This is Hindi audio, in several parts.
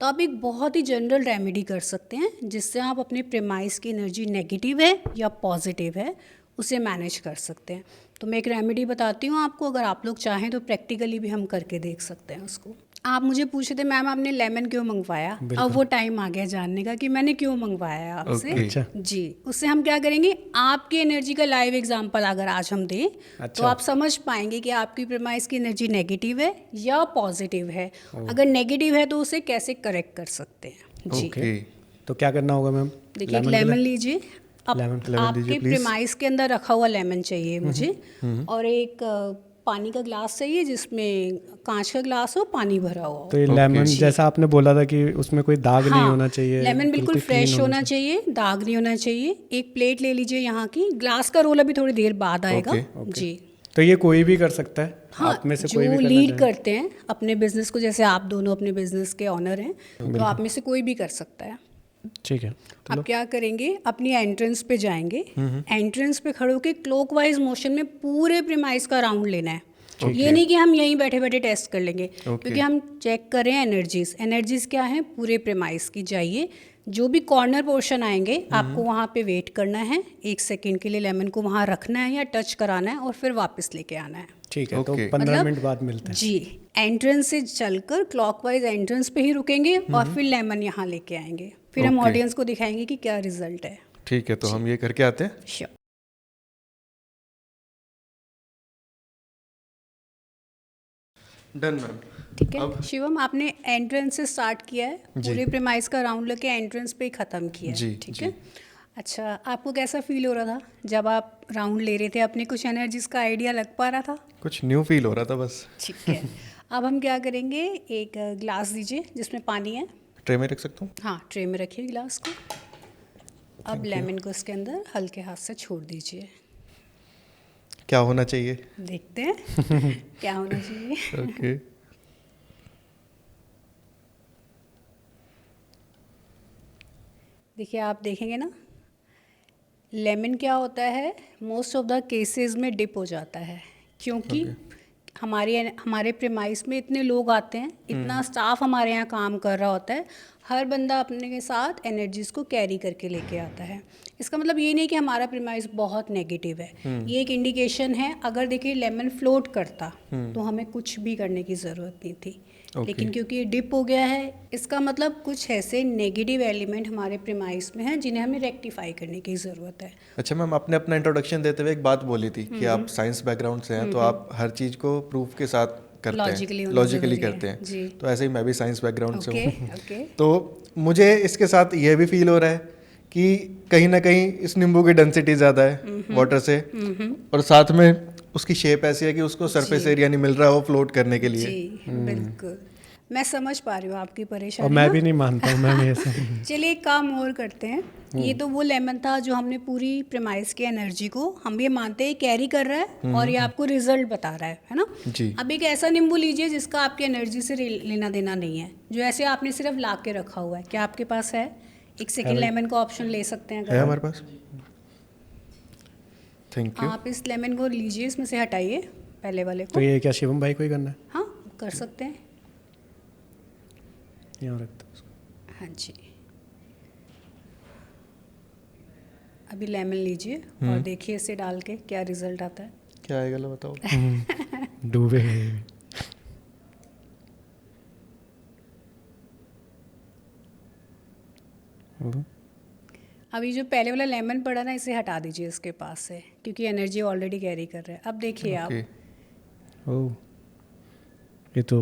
तो आप एक बहुत ही जनरल रेमेडी कर सकते हैं जिससे आप अपने प्रेमाइस की एनर्जी नेगेटिव है या पॉजिटिव है उसे मैनेज कर सकते हैं। तो मैं एक रेमेडी बताती हूँ आपको, अगर आप लोग चाहें तो प्रैक्टिकली भी हम करके देख सकते हैं उसको। आप मुझे पूछे थे मैम आपने लेमन क्यों मंगवाया, अब वो टाइम आ गया जानने का कि मैंने क्यों मंगवाया है आपसे। अच्छा। जी, उससे हम क्या करेंगे, आपकी एनर्जी का लाइव एग्जांपल अगर आज हम दें तो आप समझ पाएंगे कि आपकी प्रेमाइस की एनर्जी नेगेटिव है या पॉजिटिव है। अगर नेगेटिव है तो उसे कैसे करेक्ट कर सकते हैं। जी, तो क्या करना होगा मैम? देखिए एक लेमन लीजिए। अब लेमन आपके दीजिए प्लीज। प्रेमाइस के अंदर रखा हुआ लेमन चाहिए मुझे, और एक पानी का ग्लास चाहिए जिसमें कांच का ग्लास हो, पानी भरा हुआ हो। तो ये लेमन जैसा आपने बोला था कि उसमें कोई दाग नहीं होना चाहिए, लेमन बिल्कुल फ्रेश होना चाहिए, दाग नहीं होना चाहिए। एक प्लेट ले लीजिए यहाँ की, ग्लास का रोल अभी थोड़ी देर बाद आएगा। जी, तो ये कोई भी कर सकता है? हाँ, आप में से जो कोई भी करना लीड चाहे? करते हैं अपने बिजनेस को, जैसे आप दोनों अपने बिजनेस के ऑनर हैं, तो आप में से कोई भी कर सकता है। ठीक है। आप क्या करेंगे, अपनी एंट्रेंस पे जाएंगे, एंट्रेंस पे खड़े होकर क्लॉकवाइज मोशन में पूरे प्रीमाइस का राउंड लेना है। ये नहीं कि हम यहीं बैठे बैठे टेस्ट कर लेंगे, क्योंकि हम चेक कर रहे हैं एनर्जीज क्या है पूरे प्रीमाइस की। जाइए, जो भी कॉर्नर पोर्शन आएंगे आपको वहाँ पे वेट करना है, 1 सेकेंड के लिए लेमन को वहाँ रखना है या टच कराना है और फिर वापस लेके आना है। ठीक है, तो 15 मिनट बाद मिलते हैं। जी, एंट्रेंस से चलकर क्लॉकवाइज एंट्रेंस पे ही रुकेंगे और फिर लेमन यहाँ लेके आएंगे, फिर हम ऑडियंस को दिखाएंगे कि क्या रिजल्ट है। ठीक है, तो हम ये करके आते हैं। श्योर। Done ma'am. ठीक है शिवम, आपने एंट्रेंस से स्टार्ट किया है, पूरे प्रेमाइस का राउंड लेके एंट्रेंस पे ही ख़त्म किया है। ठीक है, अच्छा, आपको कैसा फील हो रहा था जब आप राउंड ले रहे थे? अपने कुछ एनर्जीज का आइडिया लग पा रहा था? कुछ न्यू फील हो रहा था बस। ठीक है, अब हम क्या करेंगे, एक ग्लास दीजिए जिसमें पानी है। ट्रे में रख सकता हूँ? हाँ, ट्रे में रखिए ग्लास को। अब लेमन को इसके अंदर हल्के हाथ से छोड़ दीजिए। क्या होना चाहिए देखते हैं क्या होना चाहिए। ओके। देखिए, आप देखेंगे ना, लेमन क्या होता है, मोस्ट ऑफ द केसेस में डिप हो जाता है, क्योंकि हमारे प्रेमाइस में इतने लोग आते हैं, इतना स्टाफ हमारे यहाँ काम कर रहा होता है, हर बंदा अपने के साथ एनर्जीज को कैरी करके लेके आता है। इसका मतलब ये नहीं कि हमारा प्रेमाइस बहुत नेगेटिव है, ये एक इंडिकेशन है। अगर देखिए लेमन फ्लोट करता तो हमें कुछ भी करने की ज़रूरत नहीं थी, लेकिन क्योंकि ये डिप हो गया है, इसका मतलब कुछ ऐसे नेगेटिव एलिमेंट हमारे प्रेमाइस में हैं जिन्हें हमें रेक्टिफाई करने की ज़रूरत है। अच्छा मैम, आपने अपना इंट्रोडक्शन देते हुए एक बात बोली थी कि आप साइंस बैकग्राउंड से हैं, तो आप हर चीज़ को प्रूफ के साथ करते हैं, लॉजिकली करते हैं। जी। तो ऐसे ही मैं भी साइंस बैकग्राउंड से हूँ। ओके। तो मुझे इसके साथ यह भी फील हो रहा है कि कहीं ना कहीं इस नींबू की डेंसिटी ज़्यादा है वाटर से, और साथ में उसकी शेप ऐसी है कि उसको सरफेस एरिया नहीं मिल रहा है वो फ्लोट करने के लिए। जी, बिल्कुल, मैं समझ पा रही हूँ आपकी परेशानी। और मैं भी नहीं मानता हूँ मैम ऐसे। चलिए एक काम और करते हैं, ये तो वो लेमन था जो हमने पूरी प्रेमाइस की एनर्जी को हम ये मानते हैं कैरी कर रहा है और ये आपको रिजल्ट बता रहा है ना। जी। अब एक ऐसा नींबू लीजिए जिसका आपकी एनर्जी से लेना देना नहीं है, जो ऐसे आपने सिर्फ ला के रखा हुआ है। क्या आपके पास है? एक सेकेंड लेमन का ऑप्शन ले सकते हैं है हमारे पास। Thank you. आप इस लेमन को लीजिए, इसमें से हटाइए पहले वाले को। तो ये क्या शिवम भाई को ही करना है? हाँ, कर सकते हैं, यहाँ रखते हैं उसको। हाँ जी। अभी लेमन लीजिए और देखिए इसे डाल के क्या रिजल्ट आता है। क्या आएगा लो बताओ। डूबे। अभी जो पहले वाला लेमन पड़ा ना, इसे हटा दीजिए इसके पास से, क्योंकि एनर्जी ऑलरेडी कैरी कर रहा है। अब देखिए आप। ओह, ये तो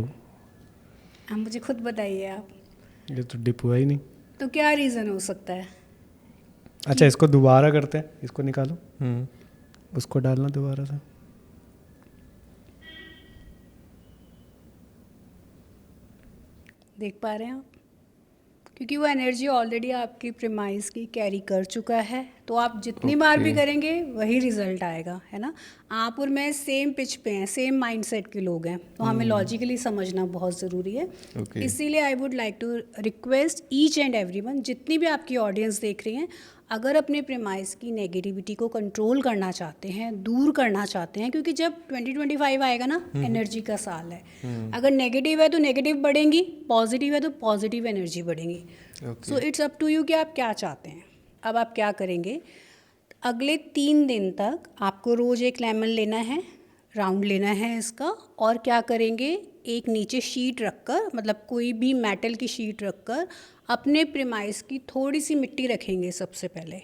अब मुझे खुद बताइए आप, ये तो डिप हुआ ही नहीं। तो क्या रीज़न हो सकता है? अच्छा, इसको दोबारा करते हैं, इसको निकालो, उसको डालना दोबारा से। देख पा रहे हैं आप? क्योंकि वो एनर्जी ऑलरेडी आपकी प्रेमाइस की कैरी कर चुका है, तो आप जितनी बार भी करेंगे वही रिजल्ट आएगा, है ना। आप और मैं सेम पिच पे हैं, सेम माइंडसेट के लोग हैं, तो हमें लॉजिकली समझना बहुत ज़रूरी है। इसीलिए I would like to request each and everyone, जितनी भी आपकी ऑडियंस देख रही हैं, अगर अपने प्रेमाइस की नेगेटिविटी को कंट्रोल करना चाहते हैं, दूर करना चाहते हैं, क्योंकि जब 2025 आएगा ना, एनर्जी का साल है। अगर नेगेटिव है तो नेगेटिव बढ़ेंगी, पॉजिटिव है तो पॉजिटिव एनर्जी बढ़ेंगी। So it's up to you कि आप क्या चाहते हैं। अब आप क्या करेंगे, अगले 3 दिन तक आपको रोज़ एक लेमन लेना है, राउंड लेना है इसका, और क्या करेंगे, एक नीचे शीट रखकर, मतलब कोई भी मेटल की शीट रखकर अपने प्रेमाइस की थोड़ी सी मिट्टी रखेंगे सबसे पहले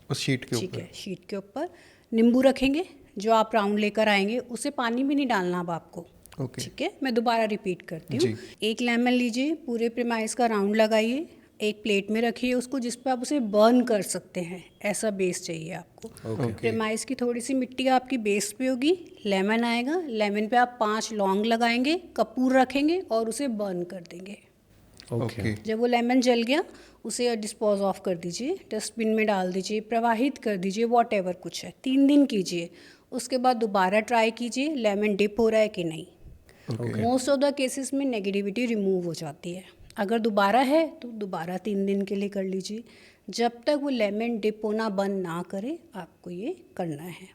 उस शीट के ठीक ऊपर। है, शीट के ऊपर नींबू रखेंगे, जो आप राउंड लेकर आएंगे उसे पानी भी नहीं डालना अब आपको। ओके। ठीक है, मैं दोबारा रिपीट करती हूँ। जी। एक लेमन लीजिए, पूरे प्रेमाइस का राउंड लगाइए, एक प्लेट में रखिए उसको, जिस पे आप उसे बर्न कर सकते हैं, ऐसा बेस चाहिए आपको। ओके। प्रेमाइस की थोड़ी सी मिट्टी आपकी बेस पे होगी, लेमन आएगा, लेमन पे आप 5 लौंग लगाएंगे, कपूर रखेंगे और उसे बर्न कर देंगे। ओके। जब वो लेमन जल गया उसे डिस्पोज ऑफ कर दीजिए, डस्टबिन में डाल दीजिए, प्रवाहित कर दीजिए, वॉट एवर कुछ है। 3 दिन कीजिए, उसके बाद दोबारा ट्राई कीजिए लेमन डिप हो रहा है कि नहीं। मोस्ट ऑफ द केसेस में नेगेटिविटी रिमूव हो जाती है। अगर दोबारा है तो दोबारा 3 दिन के लिए कर लीजिए। जब तक वो लेमन डिप होना बंद ना करे आपको ये करना है।